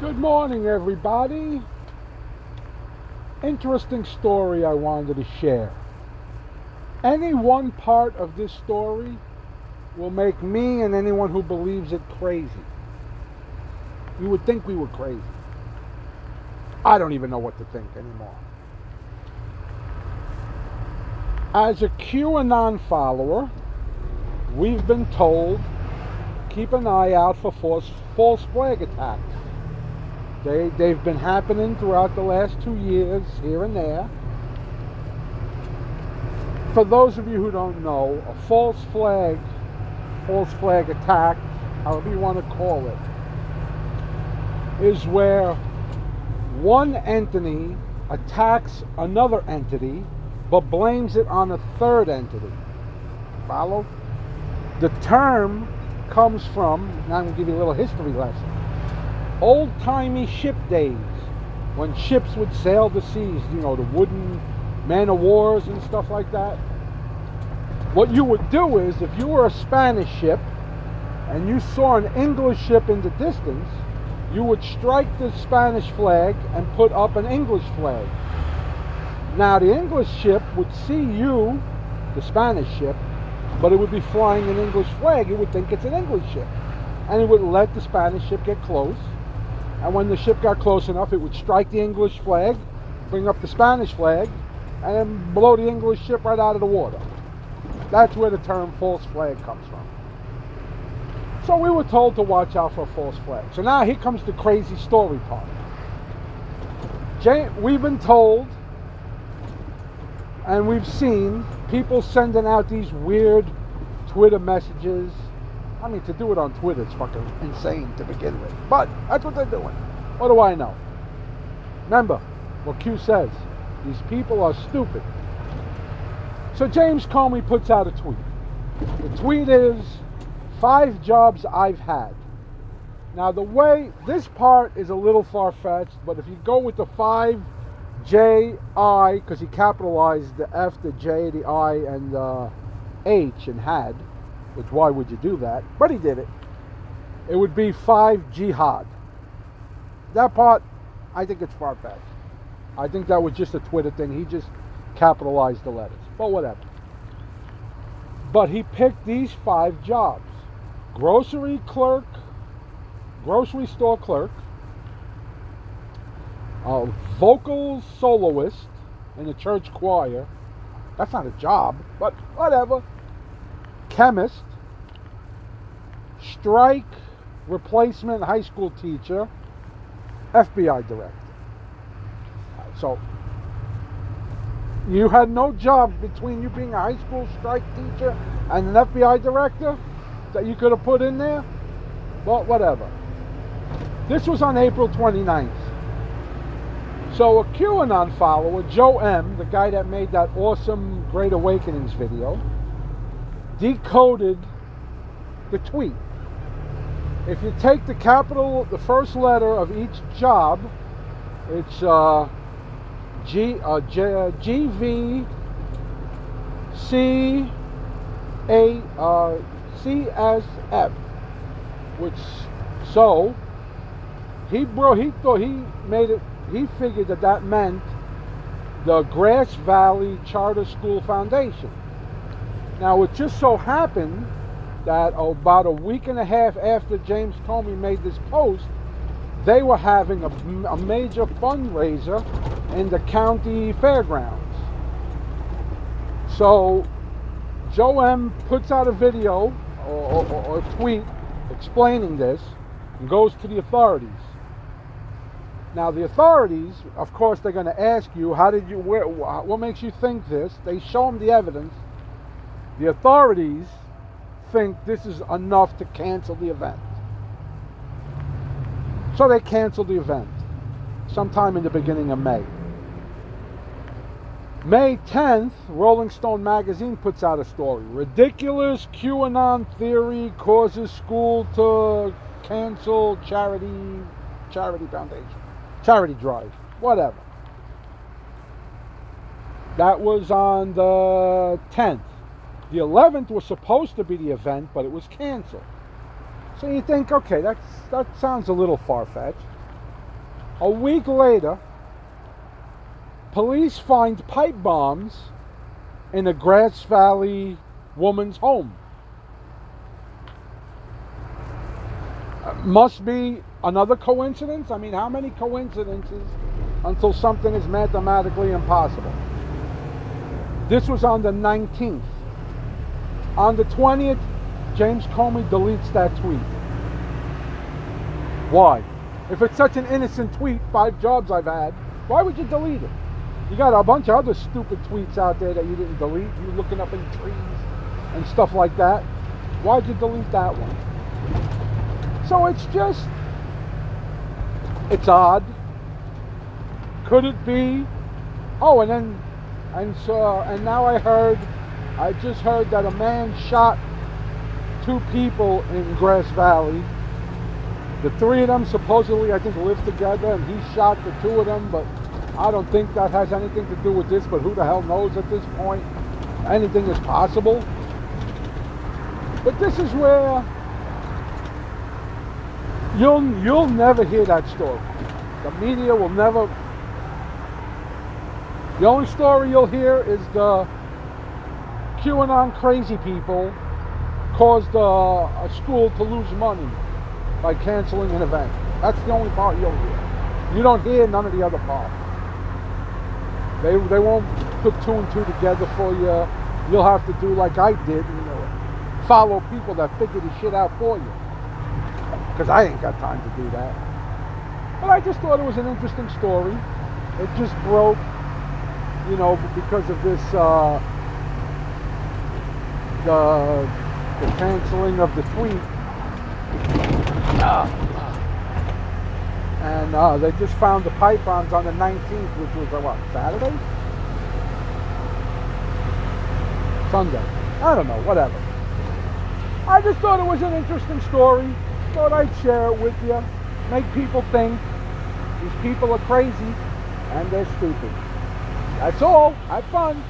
Good morning, everybody. Interesting story I wanted to share. Any one part of this story will make me and anyone who believes it crazy. You would think we were crazy. I don't even know what to think anymore. As a QAnon follower, we've been told keep an eye out for false flag attacks. They've been happening throughout the last 2 years, here and there. For those of you who don't know, a false flag attack, however you want to call it, is where one entity attacks another entity but blames it on a third entity. Follow? The term comes from, now I'm going to give you a little history lesson, old-timey ship days, when ships would sail the seas, the wooden man-of-wars and stuff like that. What you would do is, if you were a Spanish ship and you saw an English ship in the distance, you would strike the Spanish flag and put up an English flag. Now, the English ship would see you, the Spanish ship, but it would be flying an English flag. It would think it's an English ship. And it would let the Spanish ship get close. And when the ship got close enough, it would strike the English flag, bring up the Spanish flag, and then blow the English ship right out of the water. That's where the term false flag comes from. So we were told to watch out for false flags. So now here comes the crazy story part. We've been told, and we've seen people sending out these weird Twitter messages. I mean, to do it on Twitter, it's fucking insane to begin with. But that's what they're doing. What do I know? Remember what Q says. These people are stupid. So James Comey puts out a tweet. The tweet is, 5 jobs I've had. Now the way, this part is a little far-fetched, but if you go with the 5JI, because he capitalized the F, the J, the I, and the H in had, which why would you do that? But he did it. It would be 5 jihad. That part, I think it's far-fetched. I think that was just a Twitter thing. He just capitalized the letters. But whatever. But he picked these 5 jobs. Grocery store clerk, vocal soloist in a church choir. That's not a job, but whatever. Chemist, strike replacement high school teacher, FBI director. So you had no jobs between you being a high school strike teacher and an FBI director that you could have put in there? But whatever. This was on April 29th. So a QAnon follower, Joe M., the guy that made that awesome Great Awakenings video, decoded the tweet. If you take the first letter of each job, it's CSF, which, so he figured that meant the Grass Valley Charter School Foundation. Now it just so happened that about a week and a half after James Comey made this post, they were having a major fundraiser in the county fairgrounds. So Joe M. puts out a video or a tweet explaining this and goes to the authorities. Now the authorities, of course, they're going to ask you, what makes you think this? They show them the evidence. The authorities think this is enough to cancel the event. So they canceled the event sometime in the beginning of May. May 10th, Rolling Stone magazine puts out a story. Ridiculous QAnon theory causes school to cancel charity foundation. Charity drive. Whatever. That was on the 10th. The 11th was supposed to be the event, but it was canceled. So you think, okay, that sounds a little far-fetched. A week later, police find pipe bombs in a Grass Valley woman's home. Must be another coincidence? I mean, how many coincidences until something is mathematically impossible? This was on the 19th. On the 20th, James Comey deletes that tweet. Why? If it's such an innocent tweet, 5 jobs I've had, why would you delete it? You got a bunch of other stupid tweets out there that you didn't delete. You looking up in trees and stuff like that. Why'd you delete that one? So it's just, it's odd. Could it be? Oh, and now I just heard that a man shot 2 people in Grass Valley. The 3 of them supposedly, I think, live together, and he shot the 2 of them, but I don't think that has anything to do with this, but who the hell knows at this point? Anything is possible. But this is where you'll never hear that story. The media will never. The only story you'll hear is the QAnon crazy people caused a school to lose money by canceling an event. That's the only part you'll hear. You don't hear none of the other parts. They won't put 2 and 2 together for you. You'll have to do like I did, follow people that figure the shit out for you. Because I ain't got time to do that. But I just thought it was an interesting story. It just broke, because of this, the canceling of the tweet. And they just found the pipe bombs on the 19th, which was what, Saturday? Sunday. I don't know, whatever. I just thought it was an interesting story. Thought I'd share it with you. Make people think. These people are crazy and they're stupid. That's all. Have fun.